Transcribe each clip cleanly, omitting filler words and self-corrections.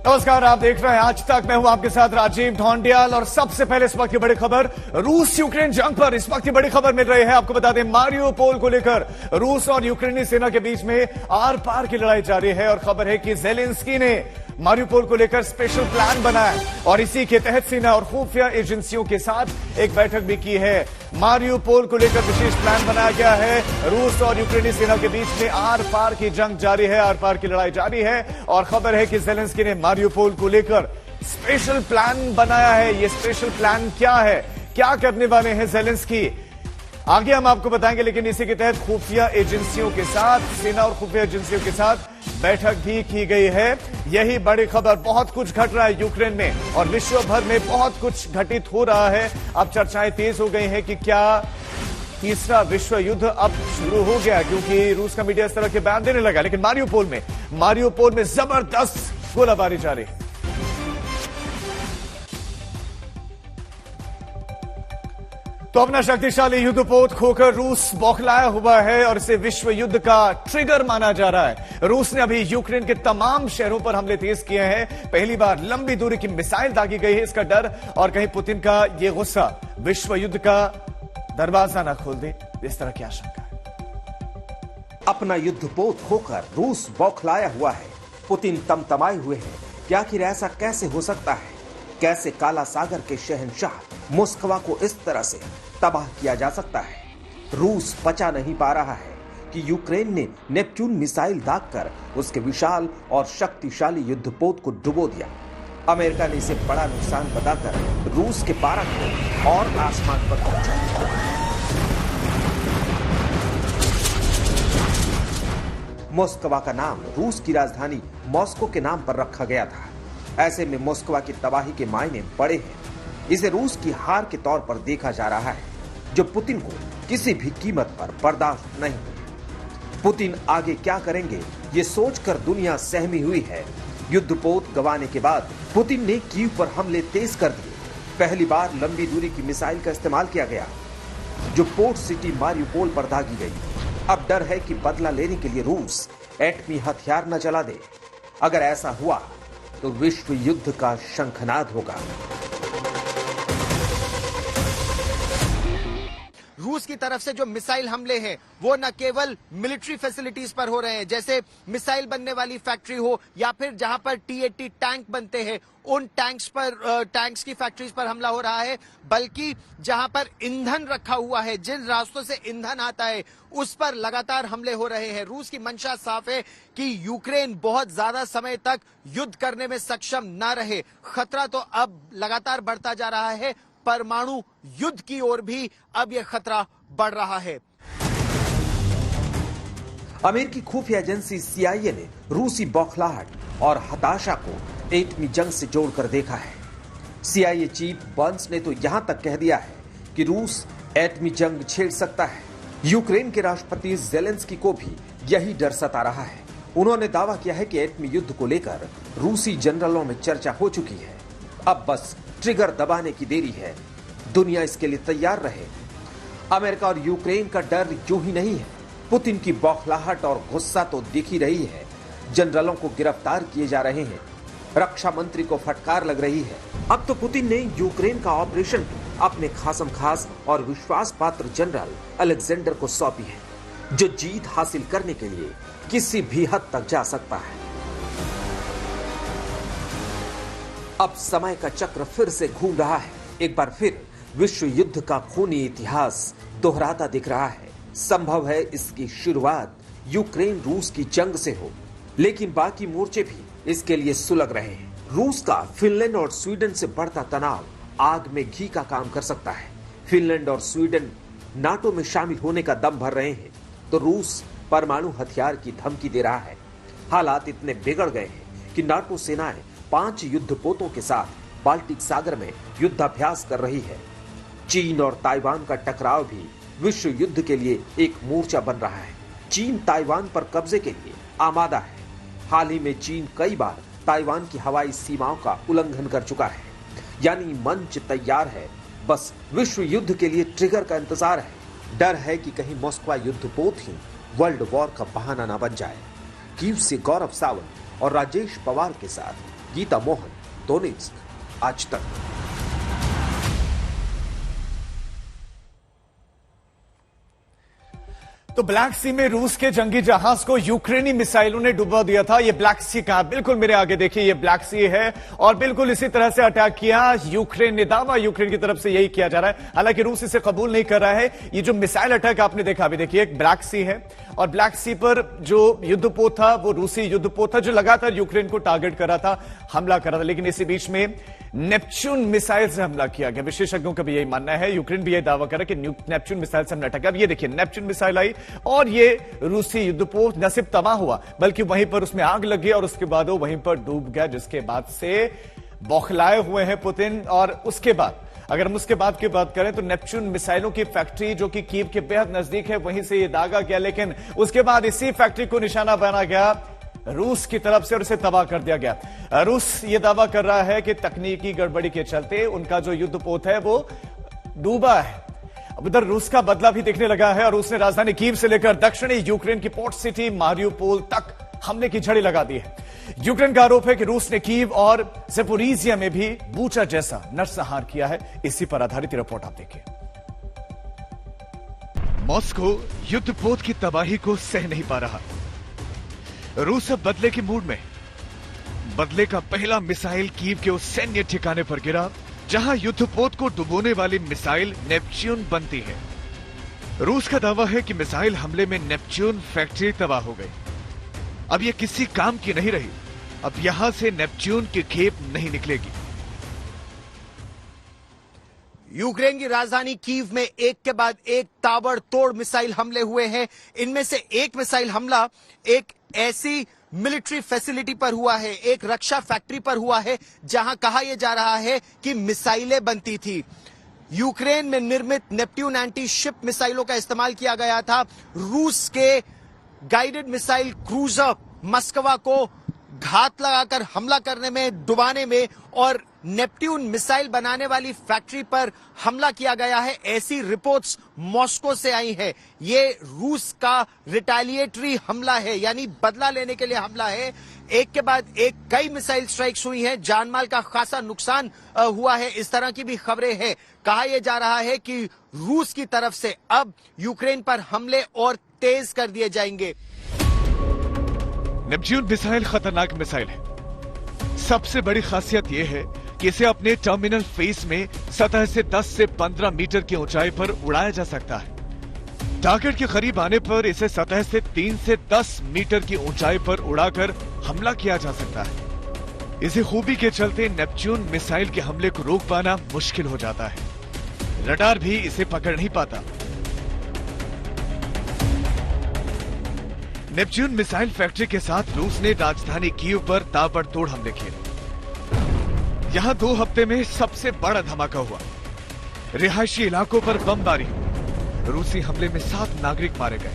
नमस्कार, आप देख रहे हैं आज तक। मैं हूं आपके साथ राजीव ढोंडियाल और सबसे पहले इस वक्त की बड़ी खबर रूस यूक्रेन जंग पर इस वक्त की बड़ी खबर मिल रही है। आपको बता दें, मारियोपोल को लेकर रूस और यूक्रेनी सेना के बीच में आर पार की लड़ाई जारी है और खबर है कि जेलेंस्की ने मारियोपोल को लेकर स्पेशल प्लान बनाया और इसी के तहत सेना और खुफिया एजेंसियों के साथ एक बैठक भी की है। मारियोपोल को लेकर विशेष प्लान बनाया गया है। रूस और यूक्रेनी सेना के बीच में आर पार की जंग जारी है, आर पार की लड़ाई जारी है और खबर है कि जेलेंस्की ने मारियोपोल को लेकर स्पेशल प्लान बनाया है। ये स्पेशल प्लान क्या है, क्या करने वाले हैं जेलेंस्की, आगे हम आपको बताएंगे। लेकिन इसी के तहत खुफिया एजेंसियों के साथ, सेना और खुफिया एजेंसियों के साथ बैठक भी की गई है। यही बड़ी खबर। बहुत कुछ घट रहा है यूक्रेन में और विश्व भर में बहुत कुछ घटित हो रहा है। अब चर्चाएं तेज हो गई हैं कि क्या तीसरा विश्व युद्ध अब शुरू हो गया, क्योंकि रूस का मीडिया इस तरह के बयान देने लगा। लेकिन मारियोपोल में जबरदस्त गोलाबारी जारी है। तो अपना शक्तिशाली युद्धपोत खोकर रूस बौखलाया हुआ है और इसे विश्व युद्ध का ट्रिगर माना जा रहा है। रूस ने अभी यूक्रेन के तमाम शहरों पर हमले तेज किए हैं। पहली बार लंबी दूरी की मिसाइल दागी गई है। इसका डर और कहीं पुतिन का यह गुस्सा विश्व युद्ध का दरवाजा न खोल दे, इस तरह की आशंका है। अपना युद्धपोत खोकर रूस बौखलाया हुआ है। पुतिन तमतमाए हुए हैं कि आखिर ऐसा कैसे हो सकता है। कैसे काला सागर के शहंशाह मॉस्को को इस तरह से तबाह किया जा सकता है। रूस पचा नहीं पा रहा है कि यूक्रेन ने नेपच्यून मिसाइल दागकर उसके विशाल और शक्तिशाली युद्धपोत को डुबो दिया। अमेरिका ने इसे बड़ा नुकसान बताकर रूस के पारा को और आसमान पर पहुंचा। मॉस्को का नाम रूस की राजधानी मॉस्को के नाम पर रखा गया था। ऐसे में मॉस्को की तबाही के मायने बड़े हैं। इसे रूस की हार के तौर पर देखा जा रहा है, जो पुतिन को किसी भी कीमत पर बर्दाश्त नहीं है। पुतिन आगे क्या करेंगे, ये सोचकर दुनिया सहमी हुई है। युद्धपोत गंवाने के बाद पुतिन ने कीव पर हमले तेज कर दिए। पहली बार लंबी दूरी की मिसाइल का इस्तेमाल किया गया, जो पोर्ट सिटी मारियोपोल पर दागी गई। अब डर है कि बदला लेने के लिए रूस एटमी हथियार न चला दे। अगर ऐसा हुआ तो विश्व युद्ध का शंखनाद होगा। रूस की तरफ से जो मिसाइल हमले हैं वो न केवल मिलिट्री फैसिलिटीज पर हो रहे हैं, जैसे मिसाइल बनने वाली फैक्ट्री हो या फिर जहां पर T-80 टैंक बनते हैं उन टैंक्स की फैक्ट्रीज पर हमला हो रहा है, बल्कि जहां पर ईंधन रखा हुआ है, जिन रास्तों से ईंधन आता है उस पर लगातार हमले हो रहे हैं। रूस की मंशा साफ है कि यूक्रेन बहुत ज्यादा समय तक युद्ध करने में सक्षम न रहे। खतरा तो अब लगातार बढ़ता जा रहा है। परमाणु युद्ध की ओर भी अब यह खतरा बढ़ रहा है। अमेरिकी खुफिया एजेंसी CIA ने रूसी बौखलाहट और हताशा को एटमी जंग से जोड़कर देखा है। CIA चीफ बर्न्स ने तो यहां तक कह दिया है कि रूस एटमी जंग छेड़ सकता है। यूक्रेन के राष्ट्रपति जेलेंस्की को भी यही डर सता रहा है। उन्होंने दावा किया है कि एटमी युद्ध को लेकर रूसी जनरलों में चर्चा हो चुकी है। अब बस ट्रिगर दबाने की देरी है। दुनिया इसके लिए तैयार रहे। अमेरिका और यूक्रेन का डर यूं ही नहीं है। पुतिन की बौखलाहट और गुस्सा तो दिख ही रही है। जनरलों को गिरफ्तार किए जा रहे हैं। रक्षा मंत्री को फटकार लग रही है। अब तो पुतिन ने यूक्रेन का ऑपरेशन अपने खासम खास और विश्वास पात्र जनरल अलेक्जेंडर को सौंपी है, जो जीत हासिल करने के लिए किसी भी हद तक जा सकता है। अब समय का चक्र फिर से घूम रहा है। एक बार फिर विश्व युद्ध का खूनी इतिहास दोहराता दिख रहा है। संभव है इसकी शुरुआत यूक्रेन रूस की जंग से हो, लेकिन बाकी मोर्चे भी इसके लिए सुलग रहे हैं। रूस का फिनलैंड और स्वीडन से बढ़ता तनाव आग में घी का काम कर सकता है। फिनलैंड और स्वीडन नाटो में शामिल होने का दम भर रहे हैं, तो रूस परमाणु हथियार की धमकी दे रहा है। हालात इतने बिगड़ गए हैं कि नाटो सेनाएं 5 युद्धपोतों के साथ बाल्टिक सागर में युद्धाभ्यास कर रही है। चीन और ताइवान का टकराव भी विश्व युद्ध के लिए एक मोर्चा बन रहा है। चीन ताइवान पर कब्जे के लिए आमादा है। हाल ही में चीन कई बार ताइवान की हवाई सीमाओं का उल्लंघन कर चुका है। यानी मंच तैयार है, बस विश्व युद्ध के लिए ट्रिगर का इंतजार है। डर है कि कहीं मॉस्को युद्धपोत ही वर्ल्ड वॉर का बहाना ना बन जाए। कीव से गौरव सावंत और राजेश पवार के साथ गीता मोहन, दोनेत्स्क, आज तक। तो ब्लैक सी में रूस के जंगी जहाज को यूक्रेनी मिसाइलों ने डुबा दिया था। ये ब्लैक सी का बिल्कुल मेरे आगे देखिए, ये ब्लैक सी है और बिल्कुल इसी तरह से अटैक किया यूक्रेन ने। दावा यूक्रेन की तरफ से यही किया जा रहा है, हालांकि रूस इसे कबूल नहीं कर रहा है। ये जो मिसाइल अटैक आपने देखा, अभी देखिए एक ब्लैक सी है और ब्लैक सी पर जो युद्धपोत था वो रूसी युद्धपोत था जो लगातार यूक्रेन को टारगेट कर रहा था, हमला कर रहा था। लेकिन इसी बीच में नेपच्यून मिसाइल से हमला किया गया। विशेषज्ञों का भी यही मानना है, यूक्रेन भी यह दावा कर रहा है कि नेपच्यून मिसाइल से हमला अटैक। अब ये देखिए नेपच्यून मिसाइल आई और ये रूसी युद्धपोत न सिर्फ तबाह हुआ बल्कि वहीं पर उसमें आग लगी और उसके बाद वो वहीं पर डूब गया, जिसके बाद से बौखलाए हुए हैं पुतिन। और उसके बाद अगर हम उसके बाद की बात करें तो नेपच्यून मिसाइलों की फैक्ट्री जो कि कीव के बेहद नजदीक है, वहीं से ये दागा गया। लेकिन उसके बाद इसी फैक्ट्री को निशाना बना गया रूस की तरफ से और इसे तबाह कर दिया गया। रूस ये दावा कर रहा है कि तकनीकी गड़बड़ी के चलते उनका जो युद्धपोत है वो डूबा है। अब उधर रूस का बदला भी दिखने लगा है और उसने राजधानी कीव से लेकर दक्षिणी यूक्रेन की पोर्ट सिटी मारियोपोल तक हमले की झड़ी लगा दी है। यूक्रेन का आरोप है कि रूस ने कीव और ज़पोरिजिया में भी बूचा जैसा नरसंहार किया है। इसी पर आधारित रिपोर्ट आप देखिए। मॉस्को युद्धपोत की तबाही को सह नहीं पा रहा। रूस अब बदले के मूड में। बदले का पहला मिसाइल कीव के उस सैन्य ठिकाने पर गिरा जहां युद्धपोत को डुबोने वाली मिसाइल नेपच्यून बनती है। रूस का दावा है कि मिसाइल हमले में नेपच्यून फैक्ट्री तबाह हो गई। अब यह किसी काम की नहीं रही। अब यहां से नेपच्यून की खेप नहीं निकलेगी। यूक्रेन की राजधानी कीव में एक के बाद एक ताबड़तोड़ मिसाइल हमले हुए हैं। इनमें से एक मिसाइल हमला एक ऐसी मिलिट्री फैसिलिटी पर हुआ है, एक रक्षा फैक्ट्री पर हुआ है जहां कहा यह जा रहा है कि मिसाइलें बनती थी। यूक्रेन में निर्मित नेपट्यून एंटी शिप मिसाइलों का इस्तेमाल किया गया था। रूस के गाइडेड मिसाइल क्रूजर मस्कवा को घात लगाकर हमला करने में, डुबाने में और नेपट्यून मिसाइल बनाने वाली फैक्ट्री पर हमला किया गया है, ऐसी रिपोर्ट्स मॉस्को से आई है। ये रूस का रिटेलिएटरी हमला है, यानी बदला लेने के लिए हमला है। एक के बाद एक कई मिसाइल स्ट्राइक्स हुई हैं, जानमाल का खासा नुकसान हुआ है, इस तरह की भी खबरें हैं। कहा यह जा रहा है कि रूस की तरफ से अब यूक्रेन पर हमले और तेज कर दिए जाएंगे। नेपच्यून मिसाइल खतरनाक मिसाइल है। सबसे बड़ी खासियत यह है कि इसे अपने टर्मिनल फेस में सतह से 10 से 15 मीटर की ऊंचाई पर उड़ाया जा सकता है। टारगेट के करीब आने पर इसे सतह से 3 से 10 मीटर की ऊंचाई पर उड़ाकर हमला किया जा सकता है। इसी खूबी के चलते नेपच्यून मिसाइल के हमले को रोक पाना मुश्किल हो जाता है। रडार भी इसे पकड़ नहीं पाता। नेपच्यून मिसाइल फैक्ट्री के साथ रूस ने राजधानी कीव पर ताबड़तोड़ हमले किए। यहां 2 हफ्ते में सबसे बड़ा धमाका हुआ। रिहायशी इलाकों पर बमबारी हुई। रूसी हमले में 7 नागरिक मारे गए,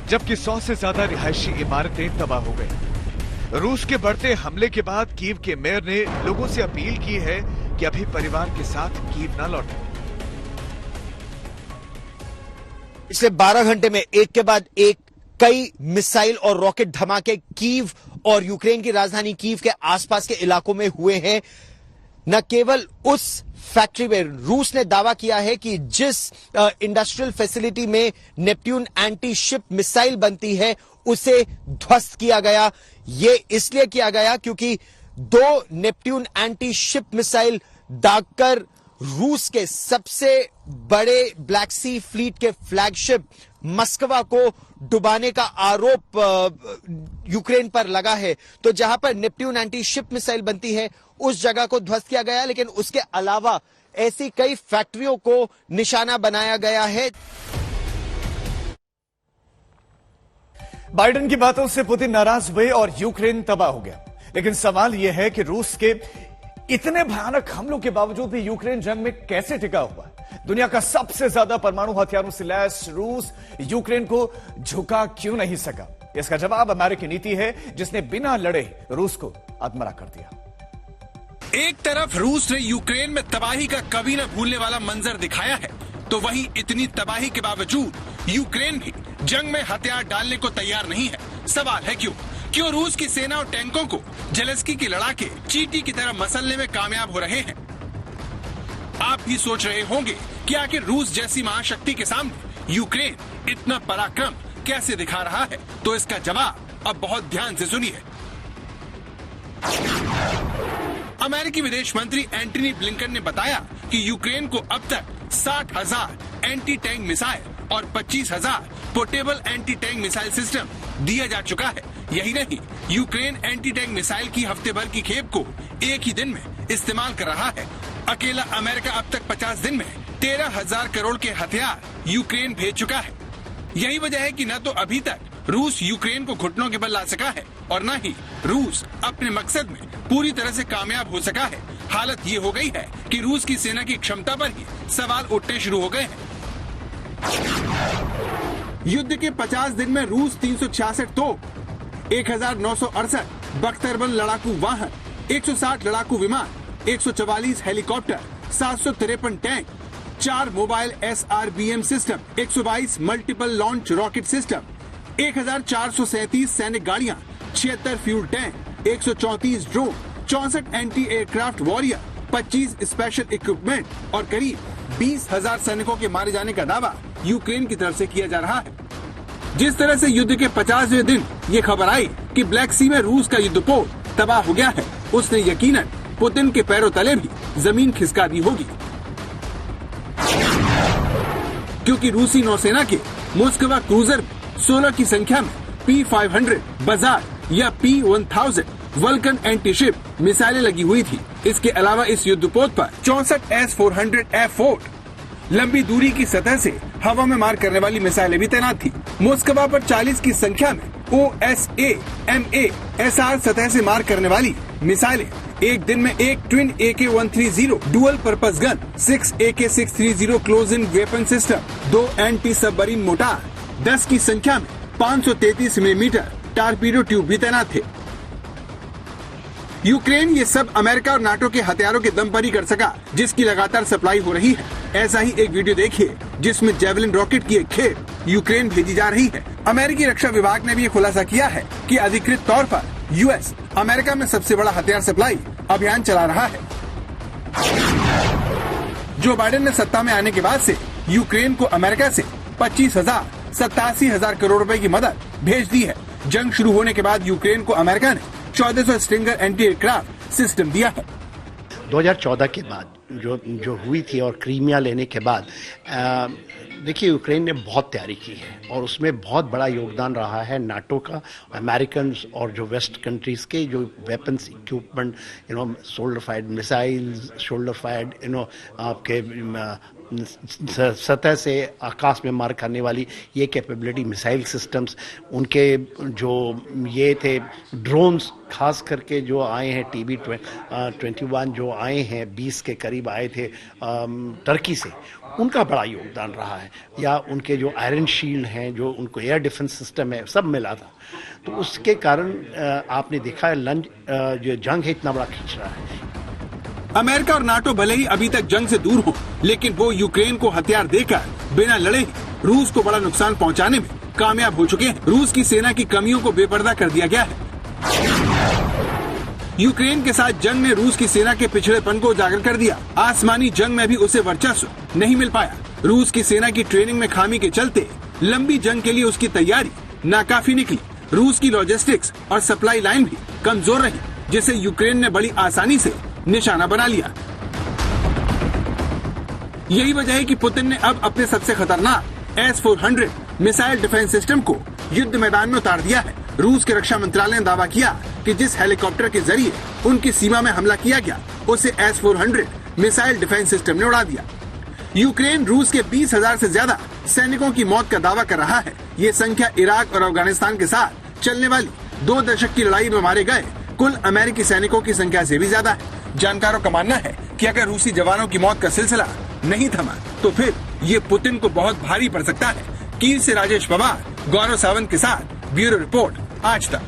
जबकि 100 से ज्यादा रिहायशी इमारतें तबाह हो गई। रूस के बढ़ते हमले के बाद कीव के मेयर ने लोगों से अपील की है कि अभी परिवार के साथ कीव न लौटें। पिछले 12 घंटे में एक के बाद एक कई मिसाइल और रॉकेट धमाके कीव और यूक्रेन की राजधानी कीव के आसपास के इलाकों में हुए हैं। न केवल उस फैक्ट्री में, रूस ने दावा किया है कि जिस इंडस्ट्रियल फैसिलिटी में नेपट्यून एंटी शिप मिसाइल बनती है उसे ध्वस्त किया गया। यह इसलिए किया गया क्योंकि 2 नेपट्यून एंटी शिप मिसाइल दागकर रूस के सबसे बड़े ब्लैक सी फ्लीट के फ्लैगशिप मस्कवा को डुबाने का आरोप यूक्रेन पर लगा है। तो जहां पर नेपट्यून एंटी शिप मिसाइल बनती है उस जगह को ध्वस्त किया गया, लेकिन उसके अलावा ऐसी कई फैक्ट्रियों को निशाना बनाया गया है। बाइडेन की बातों से पुतिन नाराज हुए और यूक्रेन तबाह हो गया। लेकिन सवाल यह है कि रूस के इतने भयानक हमलों के बावजूद भी यूक्रेन जंग में कैसे टिका हुआ है। दुनिया का सबसे ज्यादा परमाणु हथियारों से लैस रूस यूक्रेन को झुका क्यों नहीं सका? इसका जवाब अमेरिकी नीति है, जिसने बिना लड़े रूस को अधमरा कर दिया। एक तरफ रूस ने यूक्रेन में तबाही का कभी न भूलने वाला मंजर दिखाया है, तो वहीं इतनी तबाही के बावजूद यूक्रेन भी जंग में हथियार डालने को तैयार नहीं है। सवाल है क्यों? क्यों रूस की सेना और टैंकों को जेलेंस्की के लड़ाके चींटी की तरह मसलने में कामयाब हो रहे हैं? आप भी सोच रहे होंगे कि आखिर रूस जैसी महाशक्ति के सामने यूक्रेन इतना पराक्रम कैसे दिखा रहा है? तो इसका जवाब अब बहुत ध्यान से सुनिए। अमेरिकी विदेश मंत्री एंटनी ब्लिंकन ने बताया कि यूक्रेन को अब तक 60,000 एंटी टैंक मिसाइल और 25,000 portable anti tank missile system दिया जा चुका है। यही नहीं, यूक्रेन एंटी टैंक मिसाइल की हफ्ते भर की खेप को एक ही दिन में इस्तेमाल कर रहा है। अकेला अमेरिका अब तक 50 दिन में 13,000 करोड़ के हथियार यूक्रेन भेज चुका है। यही वजह है कि न तो अभी तक रूस यूक्रेन को घुटनों के बल ला सका है और न ही रूस अपने मकसद में पूरी तरह से कामयाब हो सका है। हालत ये हो गई है कि रूस की सेना की क्षमता पर ही सवाल उठने शुरू हो गए हैं। युद्ध के 50 दिन में रूस 366 तोप, 1968 बख्तरबंद लड़ाकू वाहन, 160 लड़ाकू विमान, 144 helicopter, 753 tank, 4 mobile SRBM system, 122 multiple launch rocket system, 1437 सैनिक गाड़ियां, 76 fuel tank, 134 drone, 64 anti aircraft warrior, 25 special equipment और करीब 20,000 सैनिकों के मारे जाने का दावा यूक्रेन की तरफ से किया जा रहा है। जिस तरह से युद्ध के 50वें दिन ये खबर आई कि ब्लैक सी में रूस का युद्धपोत तबाह हो गया है, उसने यकीनन पुतिन के पैरों तले भी जमीन खिसका दी होगी, क्योंकि रूसी नौसेना के मोस्कवा क्रूजर में 16 की संख्या में P500 बाजार या P1000 वल्कन एंटी शिप मिसाइलें लगी हुई थी। इसके अलावा इस युद्धपोत पर 64 S-400 F-4 लंबी दूरी की सतह से हवा में मार करने वाली मिसाइलें भी तैनात थी। मोस्कवा पर 40 की संख्या में OSA-MA SR सतह से मार करने वाली मिसाइलें, एक दिन में एक twin AK-130 dual purpose gun, 6 AK-630 close in weapon system, 2 anti submarine motor, 10 की संख्या में 533 मिलीमीटर टारपीडो ट्यूब भी तैनात थे। यूक्रेन ये सब अमेरिका और नाटो के हथियारों के दम पर ही कर सका, जिसकी लगातार सप्लाई हो रही है। ऐसा ही एक वीडियो देखिए जिसमें जेवलिन रॉकेट की एक खेप यूक्रेन भेजी जा रही है। अमेरिकी रक्षा विभाग ने भी खुलासा किया है कि अधिकृत तौर पर यूएस अमेरिका में सबसे बड़ा हथियार सप्लाई अभियान चला रहा है। जो बाइडेन ने सत्ता में आने के बाद से यूक्रेन को अमेरिका से 85,000 करोड़ रुपए की मदद भेज दी है। जंग शुरू होने के बाद यूक्रेन को अमेरिका ने 1400 स्ट्रिंगर एंटी एयरक्राफ्ट सिस्टम दिया है। 2014 के बाद जो हुई थी और क्रीमिया लेने के बाद देखिए यूक्रेन ने बहुत तैयारी की है और उसमें बहुत बड़ा योगदान रहा है नाटो का, अमेरिकन और जो वेस्ट कंट्रीज़ के जो weapons equipment, shoulder fired missiles, shoulder fired आपके सतह से आकाश में मार करने वाली ये कैपेबिलिटी मिसाइल सिस्टम्स, उनके जो ये थे ड्रोन्स खास करके जो आए हैं TB21 जो आए हैं 20 के करीब आए थे टर्की से, उनका बड़ा योगदान रहा है। या उनके जो आयरन शील्ड हैं, जो उनको एयर डिफेंस सिस्टम है, सब मिला था। तो उसके कारण आपने देखा है जो जंग है इतना बड़ा खींच रहा है। अमेरिका और नाटो भले ही अभी तक जंग से दूर हो, लेकिन वो यूक्रेन को हथियार देकर बिना लड़े ही रूस को बड़ा नुकसान पहुंचाने में कामयाब हो चुके हैं। रूस की सेना की कमियों को बेपर्दा कर दिया गया है। यूक्रेन के साथ जंग ने रूस की सेना के पिछड़ेपन को उजागर कर दिया। आसमानी जंग में भी उसे वर्चस्व नहीं मिल पाया। रूस की सेना की ट्रेनिंग में खामी के चलते लंबी जंग के लिए उसकी तैयारी नाकाफी निकली। रूस की लॉजिस्टिक्स और सप्लाई लाइन भी कमजोर रही, जिसे यूक्रेन ने बड़ी आसानी से निशाना बना लिया। यही वजह है कि पुतिन ने अब अपने सबसे खतरनाक S-400 मिसाइल डिफेंस सिस्टम को युद्ध मैदान में उतार दिया है। रूस के रक्षा मंत्रालय ने दावा किया कि जिस हेलीकॉप्टर के जरिए उनकी सीमा में हमला किया गया, उसे S-400 मिसाइल डिफेंस सिस्टम ने उड़ा दिया। यूक्रेन रूस के 20,000 से ज्यादा सैनिकों की मौत का दावा कर रहा है। ये संख्या इराक और अफगानिस्तान के साथ चलने वाली 2 दशक की लड़ाई में मारे गए कुल अमेरिकी सैनिकों की संख्या से भी ज्यादा है। जानकारों का मानना है कि अगर रूसी जवानों की मौत का सिलसिला नहीं थमा तो फिर ये पुतिन को बहुत भारी पड़ सकता है। कीव से राजेश पवार, गौरव सावंत के साथ ब्यूरो रिपोर्ट आज तक।